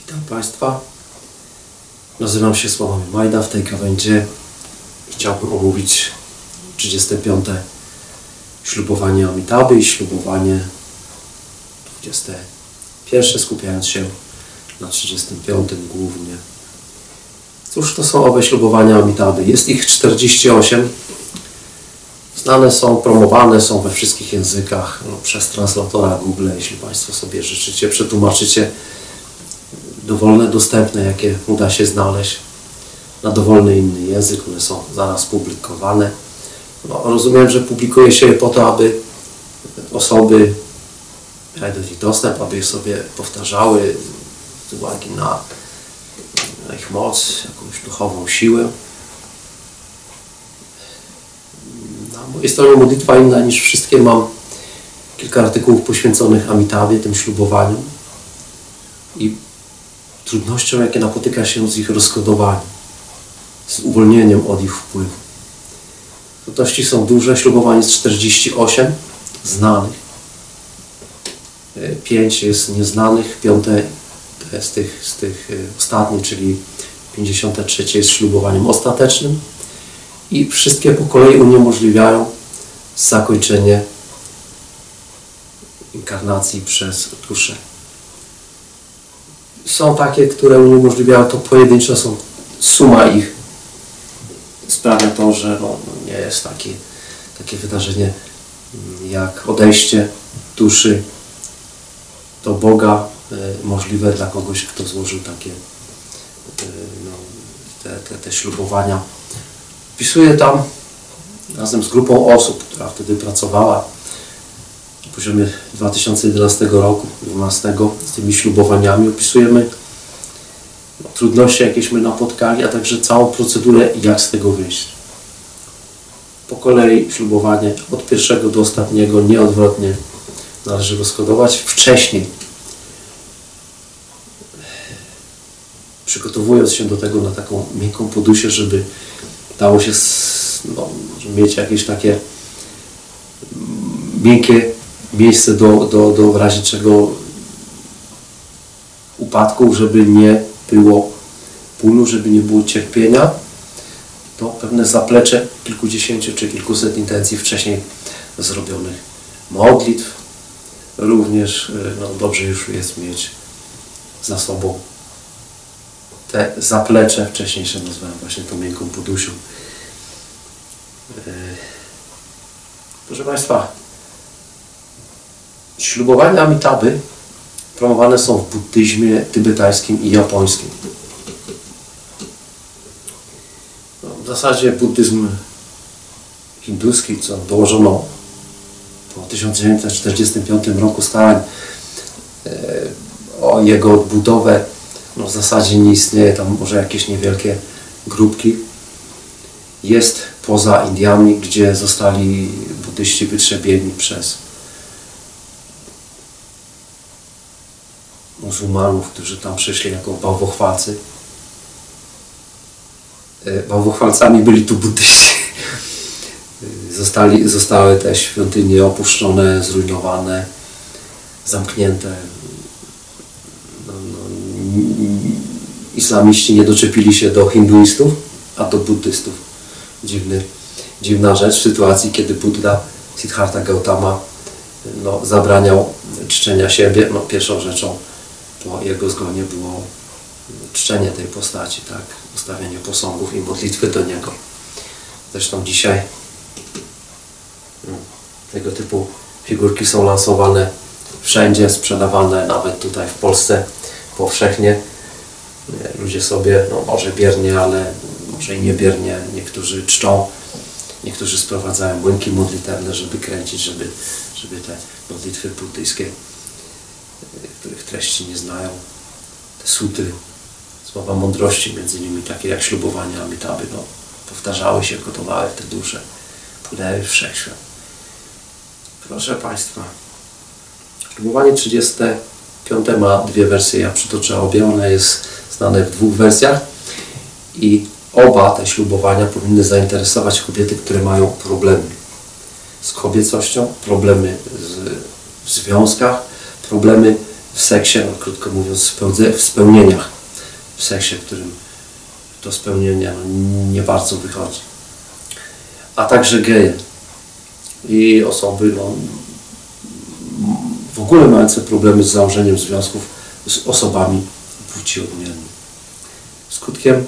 Witam Państwa. Nazywam się Sławomir Majda. W tej gawędzie chciałbym omówić 35. ślubowanie Amitabhy i ślubowanie 21, skupiając się na 35 głównie. Cóż to są owe ślubowania Amitabhy? Jest ich 48. Znane są, promowane są we wszystkich językach przez translatora Google. Jeśli Państwo sobie życzycie, przetłumaczycie dowolne, dostępne, jakie uda się znaleźć na dowolny inny język. One są zaraz publikowane. Rozumiem, że publikuje się je po to, aby osoby miały do nich dostęp, aby je sobie powtarzały z uwagi na ich moc, jakąś duchową siłę. Na mojej stronie modlitwa inna niż wszystkie. Mam kilka artykułów poświęconych Amitabhie, tym ślubowaniom i trudnościom, jakie napotyka się z ich rozkodowaniem, z uwolnieniem od ich wpływu. Trudności są duże. Ślubowanie jest 48 znanych, 5 jest nieznanych, 5 z tych ostatnich, czyli 53 jest ślubowaniem ostatecznym i wszystkie po kolei uniemożliwiają zakończenie inkarnacji przez duszę. Są takie, które uniemożliwiają to pojedynczo, są suma ich sprawia to, że nie jest takie wydarzenie jak odejście duszy do Boga możliwe dla kogoś, kto złożył takie te ślubowania. Wpisuję tam razem z grupą osób, która wtedy pracowała na poziomie 2011 roku, 2012 z tymi ślubowaniami. Opisujemy trudności, jakieśmy napotkali, a także całą procedurę, jak z tego wyjść. Po kolei ślubowanie od pierwszego do ostatniego, nieodwrotnie należy rozkodować. Wcześniej, przygotowując się do tego na taką miękką podusię, żeby dało się żeby mieć jakieś takie miękkie miejsce do w razie czego upadku, żeby nie było bólu, żeby nie było cierpienia, to pewne zaplecze kilkudziesięciu czy kilkuset intencji wcześniej zrobionych modlitw. Również dobrze już jest mieć za sobą te zaplecze, wcześniejsze nazwałem właśnie tą miękką podusią. Proszę Państwa, ślubowania Amitabhy promowane są w buddyzmie tybetańskim i japońskim. W zasadzie buddyzm hinduski, co dołożono po 1945 roku starań o jego odbudowę, w zasadzie nie istnieje, tam może jakieś niewielkie grupki. Jest poza Indiami, gdzie zostali buddyści wytrzebieni przez muzułmanów, którzy tam przyszli jako bałwochwalcy. Bałwochwalcami byli tu buddyści. Zostały te świątynie opuszczone, zrujnowane, zamknięte. Islamiści nie doczepili się do hinduistów, a do buddystów. Dziwna rzecz w sytuacji, kiedy Buddha, Siddhartha Gautama zabraniał czczenia siebie. Pierwszą rzeczą po jego zgonie było czczenie tej postaci, tak? Ustawienie posągów i modlitwy do niego. Zresztą dzisiaj tego typu figurki są lansowane wszędzie, sprzedawane nawet tutaj w Polsce powszechnie. Ludzie sobie, może biernie, ale może i niebiernie, niektórzy czczą, niektórzy sprowadzają młynki modlitewne, żeby kręcić, żeby te modlitwy buddyjskie, których treści nie znają, te suty, słowa mądrości, między innymi takie jak ślubowania Amitabhy, powtarzały się, gotowały w te dusze, płynęły w wszechświat. Proszę Państwa, ślubowanie 35 ma dwie wersje, ja przytoczę obie, one jest znane w dwóch wersjach i oba te ślubowania powinny zainteresować kobiety, które mają problemy z kobiecością, problemy w związkach, problemy w seksie, no, krótko mówiąc w spełnieniach w seksie, w którym to spełnienie nie bardzo wychodzi. A także geje i osoby w ogóle mające problemy z założeniem związków z osobami płci odmiennej. Skutkiem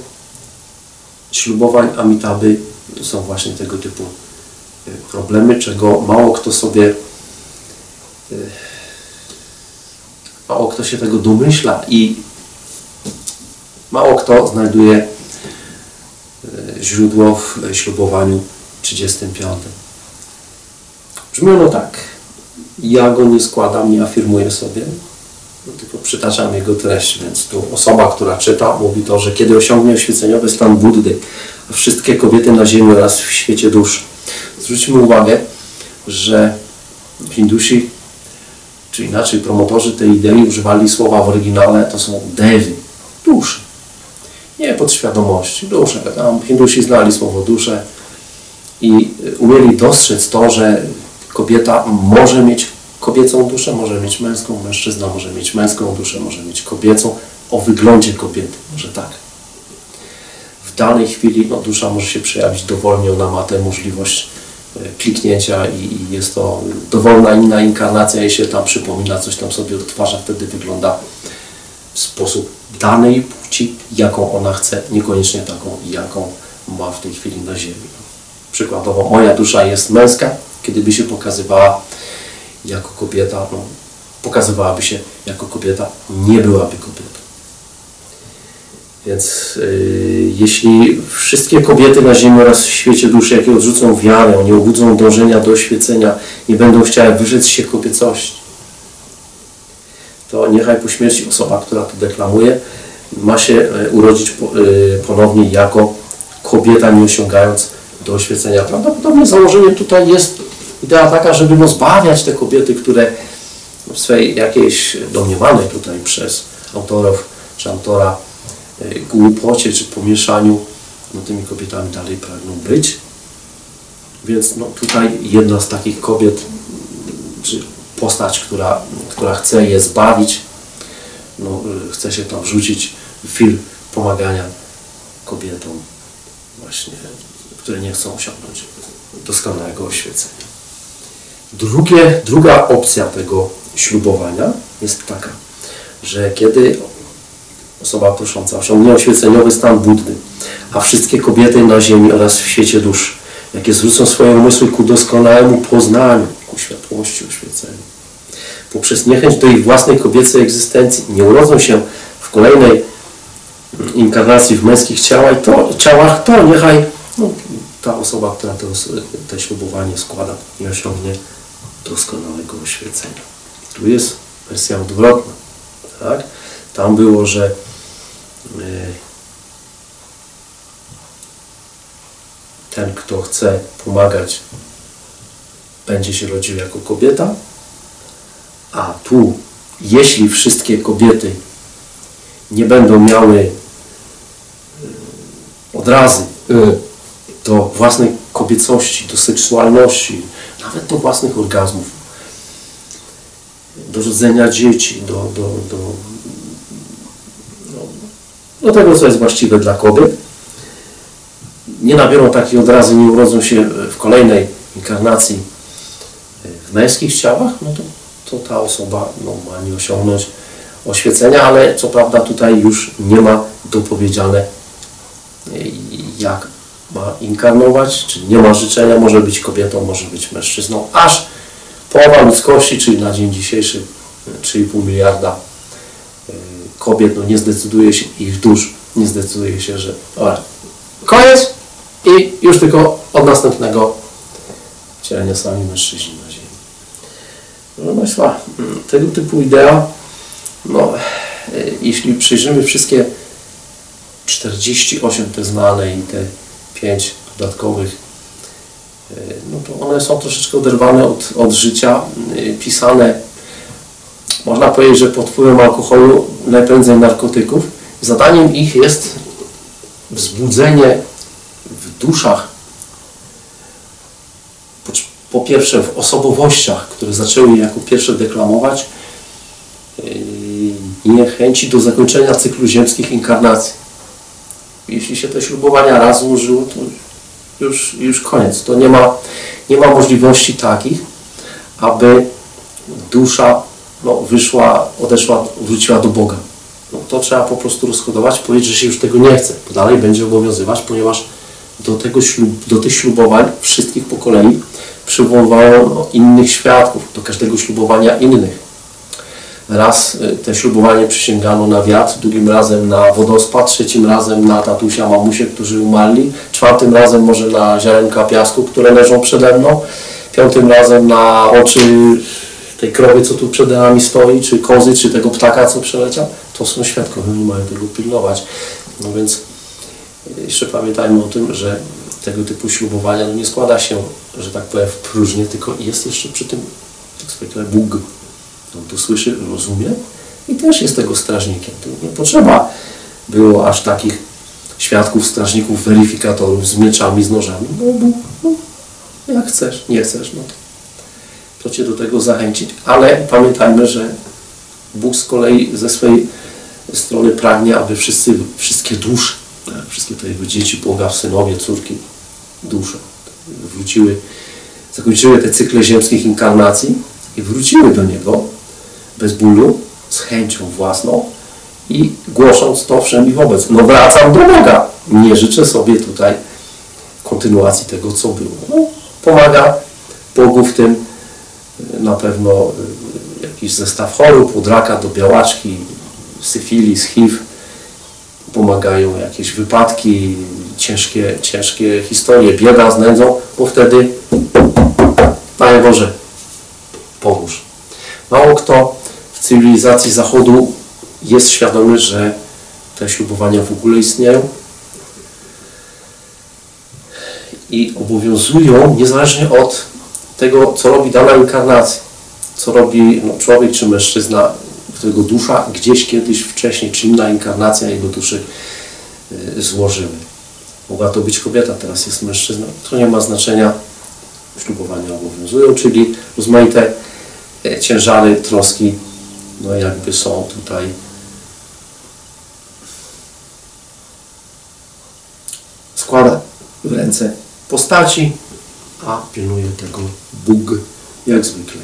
ślubowań Amitabhy są właśnie tego typu problemy, czego mało kto się tego domyśla i mało kto znajduje źródło w ślubowaniu 35. Brzmi ono tak. Ja go nie składam, nie afirmuję sobie, tylko przytaczam jego treść, więc tu osoba, która czyta, mówi to, że kiedy osiągnie oświeceniowy stan Buddy, a wszystkie kobiety na ziemi oraz w świecie dusz. Zwróćmy uwagę, że Hindusi, czy inaczej promotorzy tej idei używali słowa w oryginale, to są dewy, dusze. Nie podświadomości, dusze. Tam Hindusi znali słowo dusze i umieli dostrzec to, że kobieta może mieć kobiecą duszę, może mieć męską, mężczyzna może mieć męską duszę, może mieć kobiecą, o wyglądzie kobiety, może tak. W danej chwili dusza może się przejawić dowolnie, ona ma tę możliwość kliknięcia i jest to dowolna inna inkarnacja, jej się tam przypomina, coś tam sobie odtwarza, wtedy wygląda w sposób danej płci, jaką ona chce, niekoniecznie taką, jaką ma w tej chwili na ziemi. Przykładowo, moja dusza jest męska, kiedy by się pokazywała jako kobieta, pokazywałaby się jako kobieta, nie byłaby kobietą. Więc jeśli wszystkie kobiety na ziemi oraz w świecie duszy, jakie odrzucą wiarę, nie obudzą dążenia do oświecenia, nie będą chciały wyrzec się kobiecości, to niechaj po śmierci osoba, która to deklamuje, ma się urodzić ponownie jako kobieta, nie osiągając do oświecenia. Prawdopodobnie założeniem tutaj jest idea taka, żeby zbawiać te kobiety, które w swej jakiejś domniemanej tutaj przez autorów czy autora głupocie czy pomieszaniu tymi kobietami dalej pragną być. Więc tutaj jedna z takich kobiet, czy postać, która chce je zbawić, chce się tam wrzucić w film pomagania kobietom właśnie, które nie chcą osiągnąć doskonałego oświecenia. Druga opcja tego ślubowania jest taka, że kiedy osoba prosząca osiągnie oświeceniowy stan Buddy, a wszystkie kobiety na ziemi oraz w świecie dusz, jakie zwrócą swoje umysły ku doskonałemu poznaniu, ku światłości oświecenia, poprzez niechęć do ich własnej kobiecej egzystencji nie urodzą się w kolejnej inkarnacji w męskich ciałach, to niechaj ta osoba, która to ślubowanie składa, nie osiągnie doskonałego oświecenia. Tu jest wersja odwrotna. Tak? Tam było, że ten, kto chce pomagać, będzie się rodził jako kobieta, a tu, jeśli wszystkie kobiety nie będą miały odrazy do własnej kobiecości, do seksualności, nawet do własnych orgazmów, do rodzenia dzieci, do tego, co jest właściwe dla kobiet, nie nabiorą takiej odrazy, nie urodzą się w kolejnej inkarnacji w męskich ciałach, to ta osoba ma nie osiągnąć oświecenia, ale co prawda tutaj już nie ma dopowiedziane, jak ma inkarnować, czyli nie ma życzenia, może być kobietą, może być mężczyzną, aż połowa ludzkości, czyli na dzień dzisiejszy 3,5 miliarda kobiet, nie zdecyduje się, ich dusz nie zdecyduje się, że koniec i już tylko od następnego wcielenia sami mężczyźni na ziemi. Proszę Państwa, tego typu idea, jeśli przyjrzymy wszystkie 48 te znane i te 5 dodatkowych, to one są troszeczkę oderwane od życia, pisane, można powiedzieć, że pod wpływem alkoholu, najprędzej narkotyków. Zadaniem ich jest wzbudzenie w duszach, po pierwsze w osobowościach, które zaczęły je jako pierwsze deklamować, niechęci do zakończenia cyklu ziemskich inkarnacji. Jeśli się te ślubowania raz złożyło, to już koniec. To nie ma możliwości takich, aby dusza odeszła, wróciła do Boga. No, to trzeba po prostu rozchodować, powiedzieć, że się już tego nie chce. Bo dalej będzie obowiązywać, ponieważ do tych ślubowań wszystkich po kolei przywoływano innych świadków, do każdego ślubowania innych. Raz te ślubowanie przysięgano na wiatr, drugim razem na wodospad, trzecim razem na tatusia, mamusie, którzy umarli, czwartym razem może na ziarenka piasku, które leżą przede mną, piątym razem na oczy tej krowy, co tu przed nami stoi, czy kozy, czy tego ptaka, co przeleciał. To są świadkowie, oni mają tego pilnować. No więc jeszcze pamiętajmy o tym, że tego typu ślubowania nie składa się, że tak powiem, w próżnię, tylko jest jeszcze przy tym, tak zwykle, Bóg. On to słyszy, rozumie i też jest tego strażnikiem. To nie potrzeba było aż takich świadków, strażników, weryfikatorów z mieczami, z nożami. No, jak chcesz, nie chcesz, no to cię do tego zachęcić. Ale pamiętajmy, że Bóg z kolei ze swojej strony pragnie, aby wszystkie dusze, wszystkie te jego dzieci, Boga, synowie, córki, dusze zakończyły te cykle ziemskich inkarnacji i wróciły do Niego bez bólu, z chęcią własną i głosząc to wszem i wobec. No wracam do Boga. Nie życzę sobie tutaj kontynuacji tego, co było. No, pomaga Bogu w tym na pewno jakiś zestaw chorób, od raka do białaczki, syfilis, HIV. Pomagają jakieś wypadki, ciężkie historie, bieda z nędzą, bo wtedy Panie Boże, pomóż. Mało kto w cywilizacji Zachodu jest świadomy, że te ślubowania w ogóle istnieją i obowiązują niezależnie od tego, co robi dana inkarnacja, co robi człowiek czy mężczyzna, którego dusza gdzieś kiedyś wcześniej, czy inna inkarnacja jego duszy złożyły. Mogła to być kobieta, teraz jest mężczyzna. To nie ma znaczenia. Ślubowania obowiązują, czyli rozmaite ciężary, troski, no jakby są tutaj składa w ręce postaci, a pilnuje tego Bóg, jak zwykle.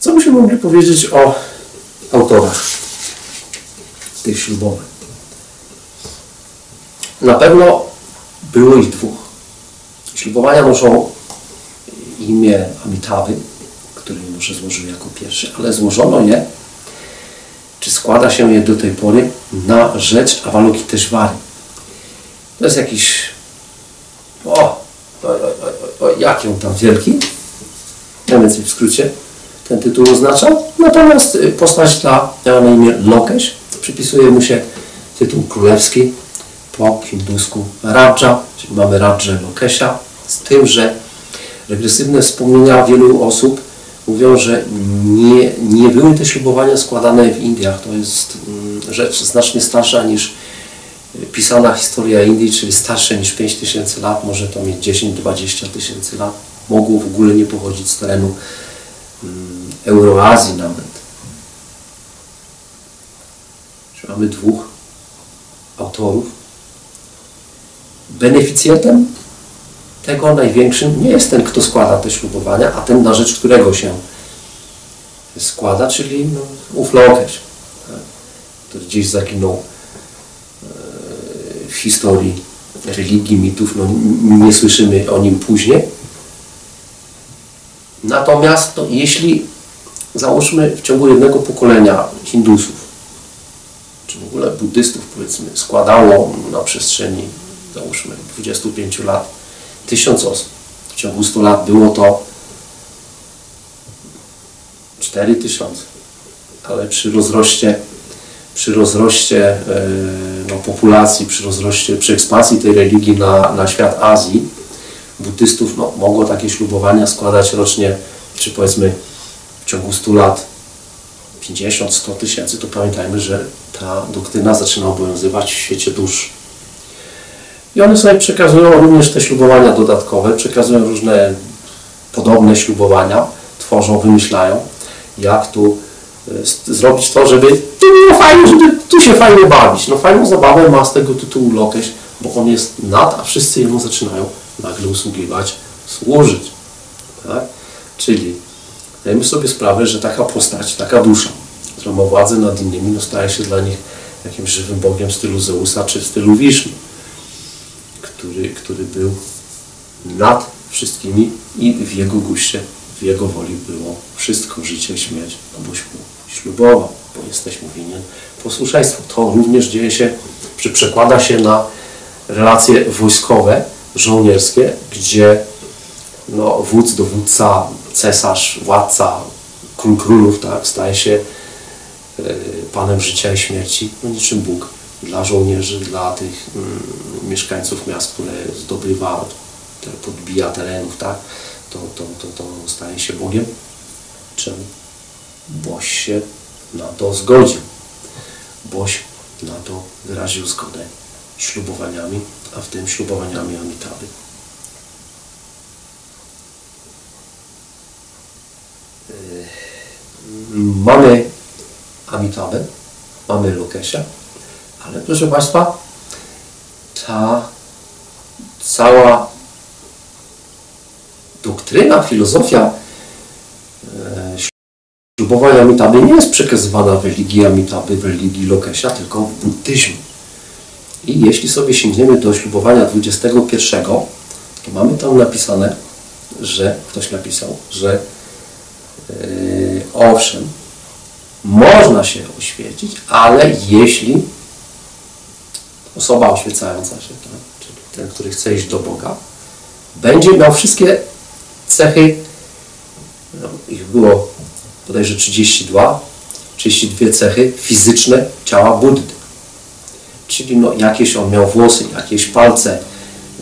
Co byśmy mogli powiedzieć o autorach tych ślubowań? Na pewno było ich dwóch. Ślubowania noszą imię Amitabhy, który może złożył jako pierwszy, ale złożono je, czy składa się je do tej pory, na rzecz Avalokiteshvary. To jest jakiś... jak ją tam wielki? Mniej więcej w skrócie ten tytuł oznacza. Natomiast postać miała na imię Lokesh. Przypisuje mu się tytuł królewski po hindusku Raja, czyli mamy Radżę Lokesha, z tym, że regresywne wspomnienia wielu osób mówią, że nie były te ślubowania składane w Indiach. To jest rzecz znacznie starsza niż pisana historia Indii, czyli starsze niż 5000 lat, może to mieć 10-20 tysięcy lat. Mogło w ogóle nie pochodzić z terenu Euroazji nawet. Czyli mamy dwóch autorów. Beneficjentem tego największym nie jest ten, kto składa te ślubowania, a ten, na rzecz którego się składa, czyli ów Lokesh, który gdzieś zaginął w historii religii, mitów, nie słyszymy o nim później. Natomiast jeśli załóżmy w ciągu jednego pokolenia Hindusów, czy w ogóle buddystów, powiedzmy, składało na przestrzeni, załóżmy, 25 lat 1000 osób. W ciągu 100 lat było to 4000. Ale przy rozroście populacji, przy ekspansji tej religii na świat Azji, buddystów mogło takie ślubowania składać rocznie, czy powiedzmy w ciągu 100 lat 50-100 tysięcy, to pamiętajmy, że ta doktryna zaczyna obowiązywać w świecie dusz. I one sobie przekazują również te ślubowania dodatkowe, przekazują różne podobne ślubowania, tworzą, wymyślają, jak tu zrobić to, żeby tu było fajnie, żeby tu się fajnie bawić. No fajną zabawę ma z tego tytułu Lokeś, bo on jest nad, a wszyscy jemu zaczynają nagle usługiwać, służyć. Tak? Czyli dajmy sobie sprawę, że taka postać, taka dusza, która ma władzę nad innymi, no staje się dla nich jakimś żywym Bogiem w stylu Zeusa czy w stylu Wisznu, który był nad wszystkimi i w jego guście, w jego woli było wszystko, życie, śmierć, no boś mu ślubował, bo jesteś mu winien posłuszeństwo. To również dzieje się, czy przekłada się na relacje wojskowe, żołnierskie, gdzie no, wódz, dowódca, cesarz, władca, król królów, tak, staje się panem życia i śmierci, no niczym Bóg dla żołnierzy, dla tych mieszkańców miast, które zdobywa, które podbija terenów, tak, to staje się Bogiem. Czemu? Boś się na to zgodził. Boś na to wyraził zgodę ślubowaniami, a w tym ślubowaniami Amitaby. Mamy Amitabę, mamy Lokesia, ale proszę Państwa, ta cała doktryna, filozofia ślubowania Amitaby nie jest przekazywana w religii Amitaby, w religii Lokesia, tylko w buddyzmie. I jeśli sobie sięgniemy do ślubowania 21, to mamy tam napisane, że ktoś napisał, że owszem, można się oświecić, ale jeśli osoba oświecająca się, tak, czyli ten, który chce iść do Boga, będzie miał wszystkie cechy, no, ich było bodajże 32 cechy fizyczne ciała Buddy. Czyli no, jakieś on miał włosy, jakieś palce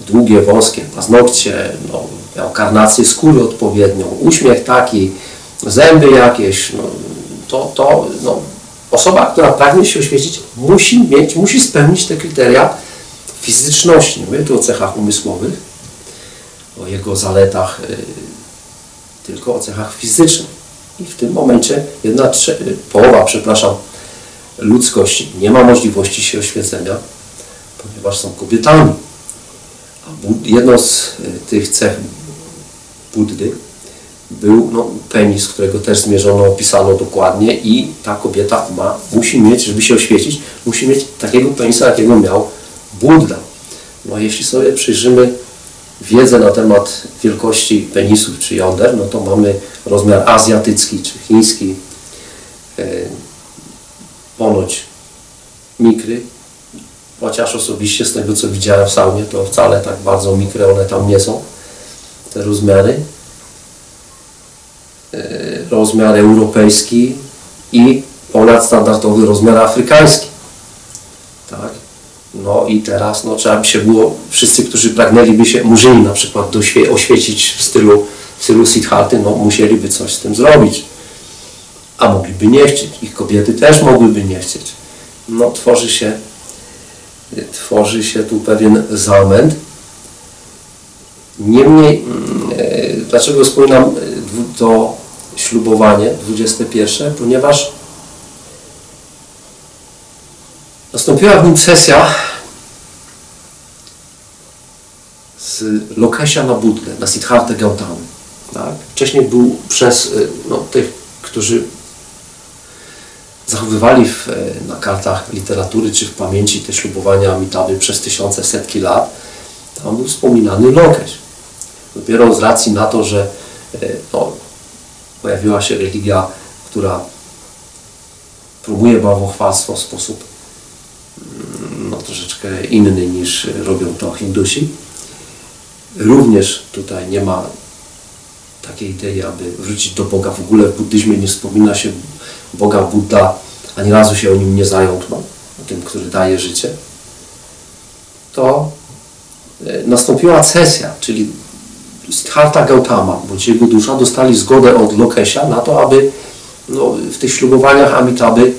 długie, wąskie, paznokcie, no, miał karnację skóry odpowiednią, uśmiech taki, zęby jakieś, no, no, osoba, która pragnie się oświecić, musi spełnić te kryteria fizyczności. Nie mówię tu o cechach umysłowych, o jego zaletach, tylko o cechach fizycznych. I w tym momencie połowa ludzkości nie ma możliwości się oświecenia, ponieważ są kobietami. A jedną z tych cech Buddy był no, penis, którego też zmierzono, opisano dokładnie i ta kobieta musi mieć, żeby się oświecić, musi mieć takiego penisa, jakiego miał Buddha. No jeśli sobie przyjrzymy wiedzę na temat wielkości penisów czy jąder, no to mamy rozmiar azjatycki czy chiński, ponoć mikry, chociaż osobiście z tego co widziałem w saunie, to wcale tak bardzo mikre one tam nie są, te rozmiary. Rozmiar europejski i ponadstandardowy rozmiar afrykański. Tak? No i teraz no, trzeba by się było, wszyscy, którzy pragnęliby się, murzyni na przykład, oświecić w stylu Siddharty, no musieliby coś z tym zrobić. A mogliby nie chcieć. Ich kobiety też mogłyby nie chcieć. No tworzy się tu pewien zamęt. Niemniej, dlaczego wspominam to ślubowanie 21? Ponieważ nastąpiła w nim sesja z Lokesia na Buddę, na Siddhartę Gautamy. Tak? Wcześniej był przez tych, którzy zachowywali na kartach literatury czy w pamięci te ślubowania Amitaby przez tysiące, setki lat, tam był wspominany Lokeś. Dopiero z racji na to, że pojawiła się religia, która promuje bałwochwalstwo w sposób troszeczkę inny niż robią to Hindusi. Również tutaj nie ma takiej idei, aby wrócić do Boga. W ogóle w buddyzmie nie wspomina się Boga Buddha, ani razu się o nim nie zająknął, o tym, który daje życie. To nastąpiła cesja, czyli Siddhartha Gautama, bądź jego dusza, dostali zgodę od Lokesia na to, aby w tych ślubowaniach Amitaby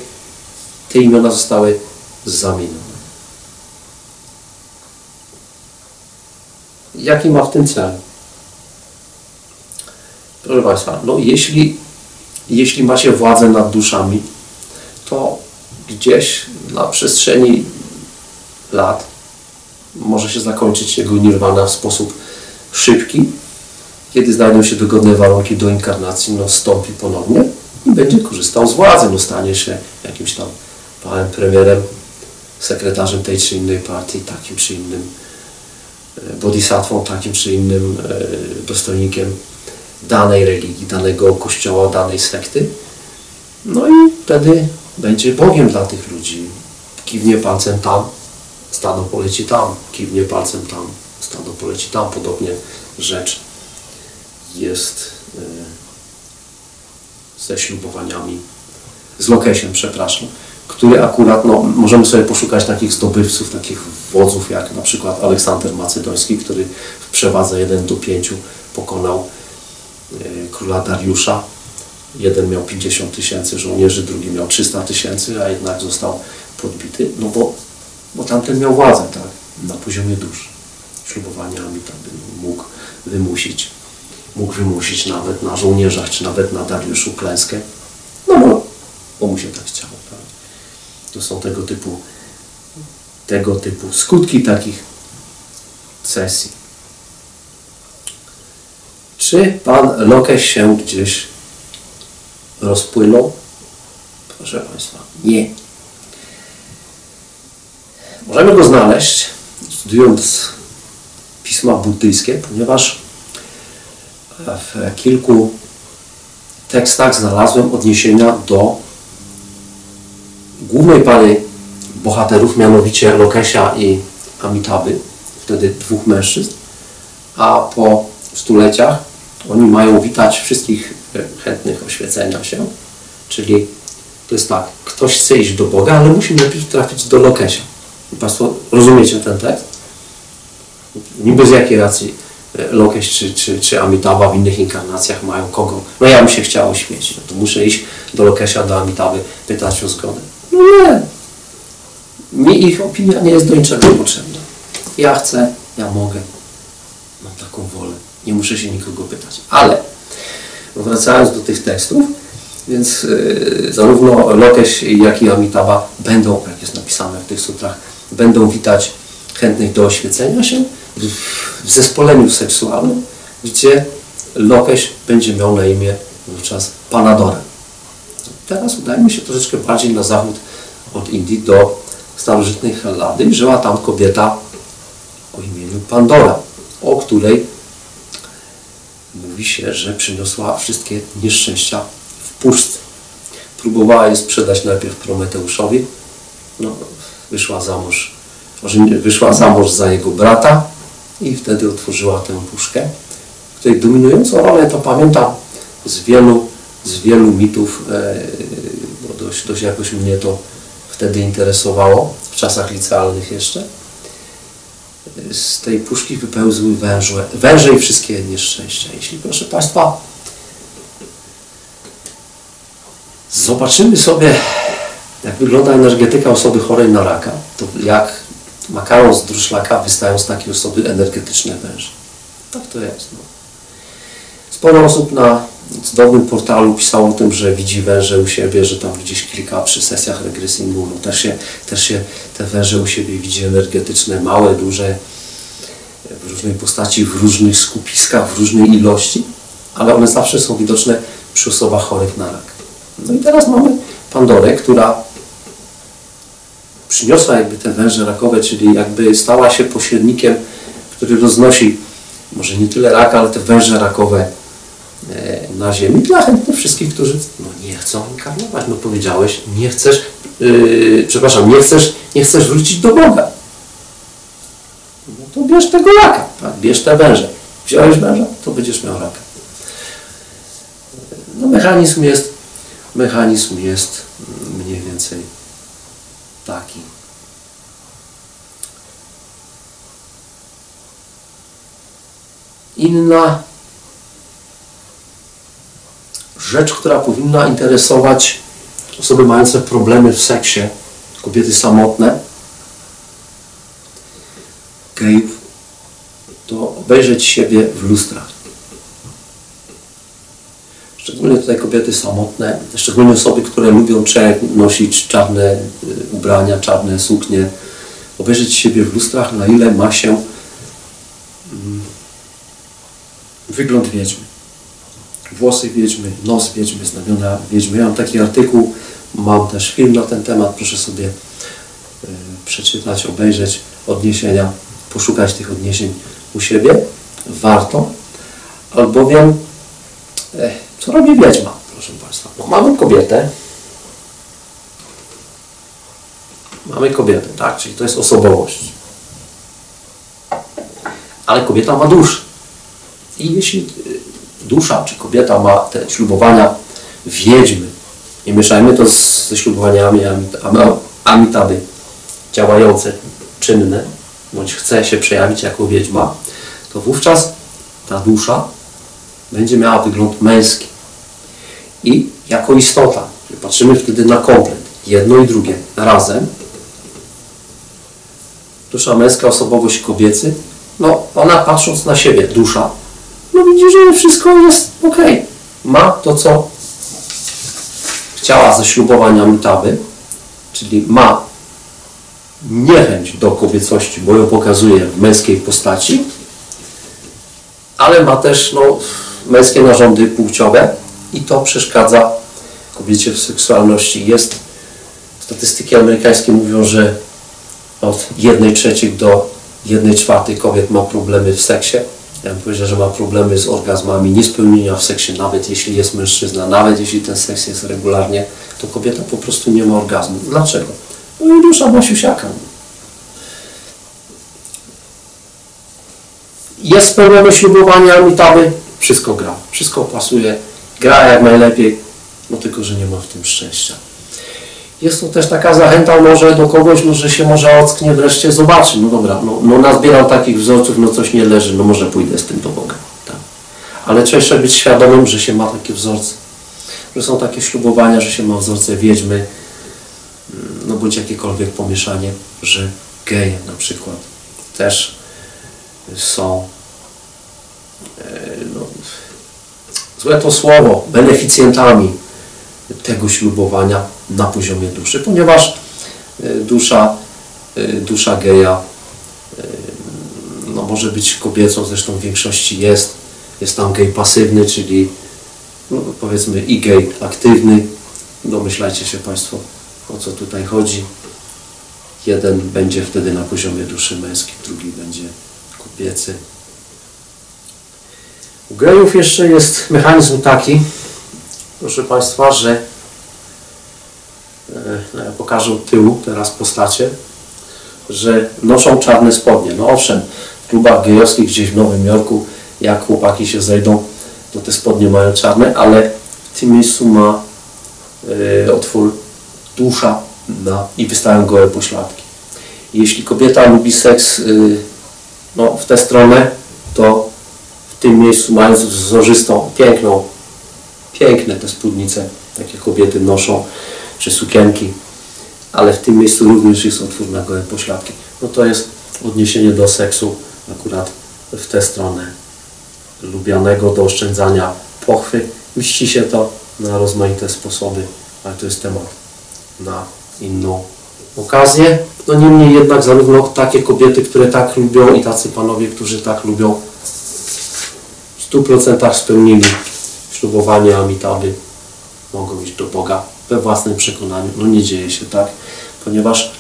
te imiona zostały zamienione. Jaki ma w tym cel? Proszę Państwa, no jeśli macie władzę nad duszami, to gdzieś na przestrzeni lat może się zakończyć jego nirwana w sposób szybki. Kiedy znajdą się dogodne warunki do inkarnacji, no wstąpi ponownie i będzie korzystał z władzy. No stanie się jakimś tam panem premierem, sekretarzem tej czy innej partii, takim czy innym bodhisatwą, takim czy innym dostojnikiem danej religii, danego kościoła, danej sekty. No i wtedy będzie Bogiem dla tych ludzi. Kiwnie palcem tam, stado poleci tam. Kiwnie palcem tam, stado poleci tam. Podobnie rzecz jest ze ślubowaniami, z Lokesiem, przepraszam, który akurat, no, możemy sobie poszukać takich zdobywców, takich wodzów, jak na przykład Aleksander Macedoński, który w przewadze 1:5 pokonał króla Dariusza. Jeden miał 50 000 żołnierzy, drugi miał 300 000, a jednak został podbity, no bo tamten miał władzę, tak, na poziomie dusz. Ślubowaniami tam mógł wymusić nawet na żołnierzach, czy nawet na Dariuszu klęskę, no bo mu się tak chciało. Tak? To są tego typu skutki takich sesji. Czy pan Lokes się gdzieś rozpłynął? Proszę Państwa, nie. Możemy go znaleźć, studiując pisma buddyjskie, ponieważ w kilku tekstach znalazłem odniesienia do głównej pary bohaterów, mianowicie Lokesia i Amitabhy, wtedy dwóch mężczyzn, a po stuleciach oni mają witać wszystkich chętnych oświecenia się, czyli to jest tak, ktoś chce iść do Boga, ale musi najpierw trafić do Lokesia. Państwo rozumiecie ten tekst? Niby z jakiej racji Lokes czy Amitabha w innych inkarnacjach mają kogo? No ja bym się chciał oświecić, no to muszę iść do Lokesia, do Amitabhy, pytać o zgodę. No nie. Mi ich opinia nie jest do niczego potrzebna. Ja chcę, ja mogę. Mam taką wolę. Nie muszę się nikogo pytać. Ale wracając do tych tekstów, więc zarówno Lokes, jak i Amitabha będą, jak jest napisane w tych sutrach, będą witać chętnych do oświecenia się w zespoleniu seksualnym, gdzie Lokes będzie miał na imię wówczas Panadora. Teraz udajmy się troszeczkę bardziej na zachód od Indii, do starożytnej Hellady. Żyła tam kobieta o imieniu Pandora, o której mówi się, że przyniosła wszystkie nieszczęścia w puszce. Próbowała je sprzedać najpierw Prometeuszowi, no, wyszła za mąż za jego brata i wtedy otworzyła tę puszkę, w której dominującą rolę, to pamiętam z wielu mitów, bo dość jakoś mnie to wtedy interesowało, w czasach licealnych jeszcze. Z tej puszki wypełzły węże i wszystkie nieszczęścia. Jeśli, proszę Państwa, zobaczymy sobie, jak wygląda energetyka osoby chorej na raka, to jak makaron z druszlaka wystają z takiej osoby energetyczne węże. Tak to jest. No. Sporo osób na cudownym portalu pisało o tym, że widzi węże u siebie, że tam gdzieś klika przy sesjach regresingu. No, też się te węże u siebie widzi energetyczne, małe, duże, w różnej postaci, w różnych skupiskach, w różnej ilości, ale one zawsze są widoczne przy osobach chorych na rak. No i teraz mamy Pandorę, która przyniosła jakby te węże rakowe, czyli jakby stała się pośrednikiem, który roznosi może nie tyle raka, ale te węże rakowe na ziemi dla chętnych wszystkich, którzy nie chcą inkarnować. No powiedziałeś, nie chcesz wrócić do Boga. No to bierz tego raka, tak? Bierz te węże. Wziąłeś węża, to będziesz miał raka. No mechanizm jest mniej więcej taki. Inna rzecz, która powinna interesować osoby mające problemy w seksie, kobiety samotne, gejów, to obejrzeć siebie w lustrach. Szczególnie tutaj kobiety samotne, szczególnie osoby, które lubią nosić czarne ubrania, czarne suknie, obejrzeć siebie w lustrach, na ile ma się wygląd wiedźmy. Włosy wiedźmy, nos wiedźmy, znamiona wiedźmy. Ja mam taki artykuł, mam też film na ten temat, proszę sobie przeczytać, obejrzeć odniesienia, poszukać tych odniesień u siebie. Warto, albowiem co robi wiedźma, proszę Państwa? No, mamy kobietę, tak, czyli to jest osobowość. Ale kobieta ma duszę. I jeśli dusza czy kobieta ma te ślubowania wiedźmy, nie mieszajmy to ze ślubowaniami Amitaby, działające, czynne, bądź chce się przejawić jako wiedźma, to wówczas ta dusza będzie miała wygląd męski. I jako istota, patrzymy wtedy na komplet, jedno i drugie razem, dusza męska, osobowość kobiecy, no ona patrząc na siebie, dusza, no widzi, że wszystko jest ok. Ma to, co chciała ze ślubowania Amitaby, czyli ma niechęć do kobiecości, bo ją pokazuje w męskiej postaci, ale ma też męskie narządy płciowe i to przeszkadza kobiecie w seksualności. Statystyki amerykańskie mówią, że od 1/3 do 1/4 kobiet ma problemy w seksie. Ja bym powiedział, że ma problemy z orgazmami, niespełnienia w seksie, nawet jeśli jest mężczyzna, nawet jeśli ten seks jest regularnie, to kobieta po prostu nie ma orgazmu. Dlaczego? No i dusza ma siusiaka. Jest spełnione ślubowanie Amitaby, wszystko gra, wszystko pasuje, gra jak najlepiej, no tylko, że nie ma w tym szczęścia. Jest to też taka zachęta może do kogoś, że się może ocknie, wreszcie zobaczy, no dobra, nazbieram takich wzorców, coś nie leży, może pójdę z tym do Boga. Tak. Ale trzeba być świadomym, że się ma takie wzorce, że są takie ślubowania, że się ma wzorce wiedźmy, bądź jakiekolwiek pomieszanie, że geje na przykład też są, złe to słowo, beneficjentami tego ślubowania na poziomie duszy, ponieważ dusza geja może być kobiecą, zresztą w większości jest tam gej pasywny, czyli powiedzmy i gej aktywny. Domyślajcie się Państwo, o co tutaj chodzi. Jeden będzie wtedy na poziomie duszy męskiej, drugi będzie kobiecy. U gejów jeszcze jest mechanizm taki, proszę Państwa, że ja pokażę od tyłu teraz postacie, że noszą czarne spodnie. No owszem, w klubach gejowskich gdzieś w Nowym Jorku, jak chłopaki się zejdą, to te spodnie mają czarne, ale w tym miejscu ma otwór dusza i wystają gołe pośladki. Jeśli kobieta lubi seks w tę stronę, to w tym miejscu, mając wzorzystą, piękne te spódnice, takie kobiety noszą, czy sukienki, ale w tym miejscu również jest otwór na gołe pośladki. To jest odniesienie do seksu akurat w tę stronę lubianego, do oszczędzania pochwy. Mści się to na rozmaite sposoby, ale to jest temat na inną okazję. Niemniej jednak zarówno takie kobiety, które tak lubią, i tacy panowie, którzy tak lubią, w 100% spełnili ślubowanie Amitaby, mogą iść do Boga we własnym przekonaniu. Nie dzieje się tak, ponieważ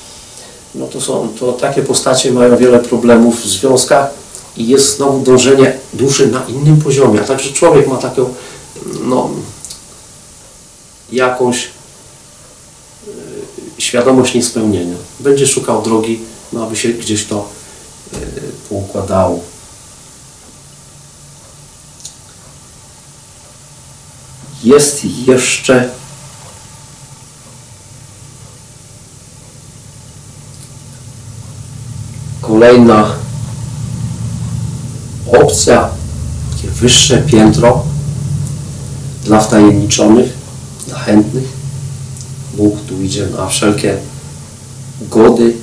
to takie postacie mają wiele problemów w związkach i jest znowu dążenie duszy na innym poziomie, a także człowiek ma taką jakąś świadomość niespełnienia. Będzie szukał drogi, aby się gdzieś to poukładało. Jest jeszcze kolejna opcja, takie wyższe piętro dla wtajemniczonych, dla chętnych. Bóg tu idzie na wszelkie gody.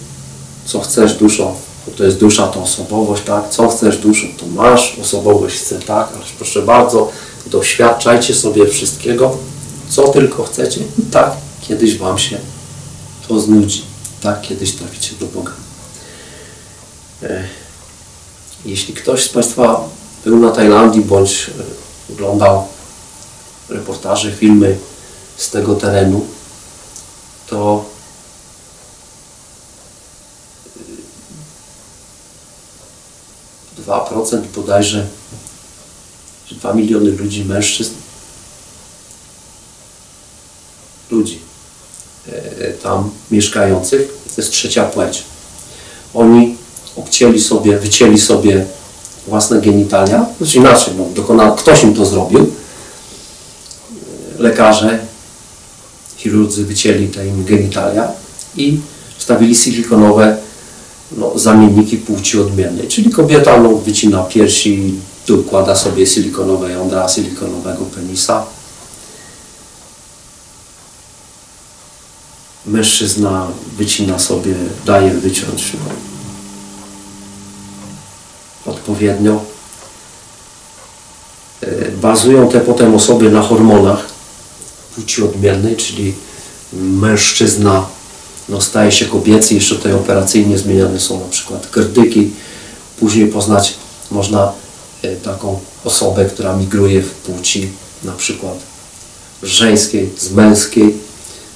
Co chcesz duszą, bo to jest dusza, to osobowość, tak? Co chcesz duszą, to masz, osobowość chce, tak? Ale proszę bardzo, doświadczajcie sobie wszystkiego, co tylko chcecie. I tak kiedyś Wam się to znudzi. Tak kiedyś traficie do Boga. Jeśli ktoś z Państwa był na Tajlandii, bądź oglądał reportaże, filmy z tego terenu, to ,2% bodajże, 2 miliony ludzi, mężczyzn, tam mieszkających, to jest trzecia płeć. Oni wycięli sobie własne genitalia, znaczy inaczej, ktoś im to zrobił. Lekarze, chirurdzy wycięli te im genitalia i wstawili silikonowe zamienniki płci odmiennej. Czyli kobieta wycina piersi, dokłada sobie silikonowe jądra, silikonowego penisa. Mężczyzna wycina sobie, daje wyciąć odpowiednio. Bazują te potem osoby na hormonach płci odmiennej, czyli mężczyzna staje się kobiecy, jeszcze tutaj operacyjnie zmieniane są na przykład grdyki. Później poznać można taką osobę, która migruje w płci na przykład żeńskiej z męskiej,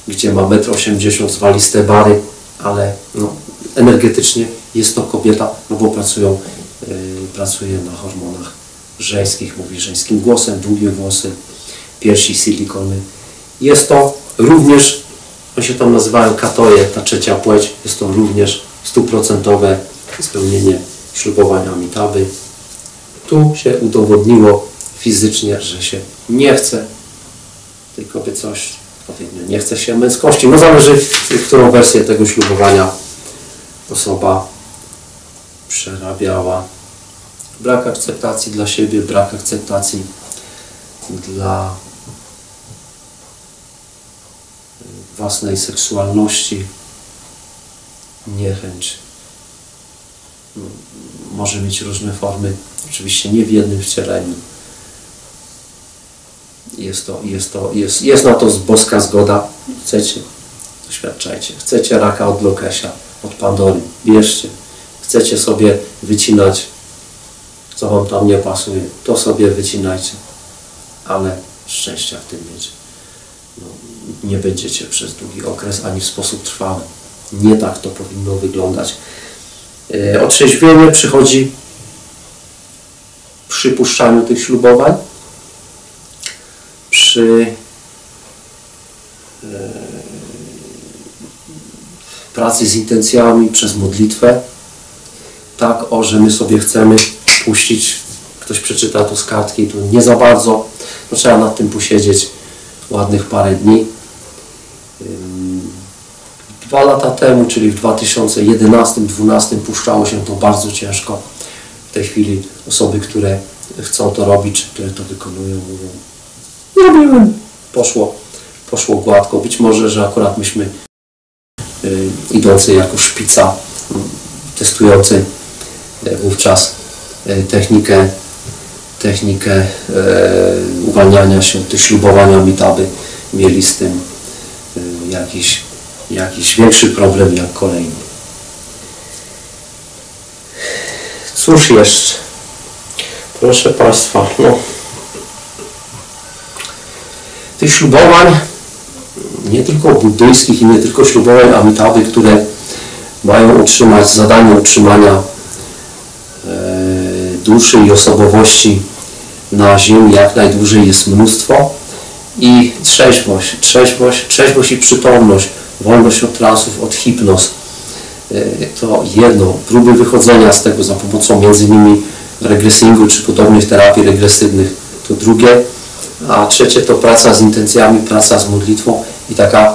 gdzie ma 1,80 m, zwaliste bary, ale energetycznie jest to kobieta, bo pracuje na hormonach żeńskich, mówi żeńskim głosem, długie włosy, piersi, silikony. Jest to również, oni się tam nazywają katoje, ta trzecia płeć, jest to również 100% spełnienie ślubowania Amitabhy. Tu się udowodniło fizycznie, że się nie chce tej kobiecości, odpowiednio nie chce się męskości. Zależy, którą wersję tego ślubowania osoba przerabiała. Brak akceptacji dla siebie, brak akceptacji dla własnej seksualności, niechęć. Może mieć różne oczywiście nie w jednym wcieleniu. Jest na to boska zgoda. Chcecie, doświadczajcie. Chcecie raka od Lokesia, od Pandory, bierzcie. Chcecie sobie wycinać, co Wam tam nie pasuje, to sobie wycinajcie. Ale szczęścia w tym mieć. Nie będziecie przez długi okres, ani w sposób trwały. Nie tak to powinno wyglądać. Otrzeźwienie przychodzi przy puszczaniu tych ślubowań, przy pracy z intencjami, przez modlitwę. Tak, że my sobie chcemy puścić, ktoś przeczyta to z kartki, to nie za bardzo, trzeba nad tym posiedzieć ładnych parę dni. 2 lata temu, czyli w 2011-2012 puszczało się to bardzo ciężko. W tej chwili osoby, które chcą to robić, które to wykonują, mówią, robiłem, poszło gładko. Być może, że akurat myśmy idący jako szpica, testujący wówczas technikę uwalniania się, tych ślubowania Amitabhy, mieli z tym jakiś większy problem jak kolejny. Cóż jeszcze? Proszę Państwa, tych ślubowań, nie tylko buddyjskich i nie tylko ślubowań Amitabhy, które mają zadanie utrzymania duszy i osobowości na ziemi jak najdłużej, jest mnóstwo. I trzeźwość i przytomność, wolność od transów, od hipnoz. To jedno, próby wychodzenia z tego za pomocą między innymi regresingu czy podobnych terapii regresywnych, to drugie, a trzecie to praca z intencjami, praca z modlitwą i taka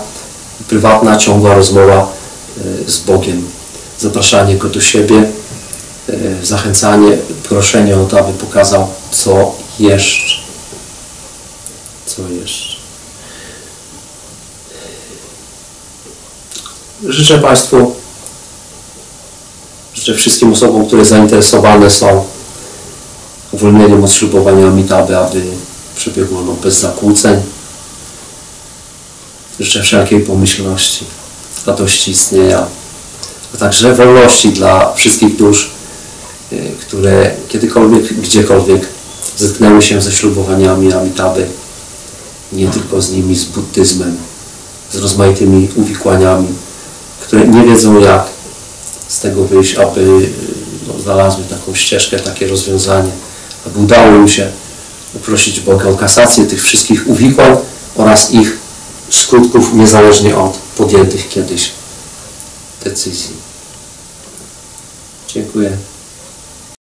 prywatna, ciągła rozmowa z Bogiem. Zapraszanie Go do siebie, zachęcanie, proszenie o to, aby pokazał, co jeszcze. Życzę Państwu, życzę wszystkim osobom, które zainteresowane są uwolnieniem od ślubowania Amitabhy, aby przebiegło ono bez zakłóceń. Życzę wszelkiej pomyślności, radości istnienia, a także wolności dla wszystkich dusz, które kiedykolwiek, gdziekolwiek zetknęły się ze ślubowaniami Amitabhy, nie tylko z nimi, z buddyzmem, z rozmaitymi uwikłaniami, które nie wiedzą, jak z tego wyjść, aby znalazły taką ścieżkę, takie rozwiązanie, aby udało im się prosić Boga o kasację tych wszystkich uwikłań oraz ich skutków, niezależnie od podjętych kiedyś decyzji. Dziękuję.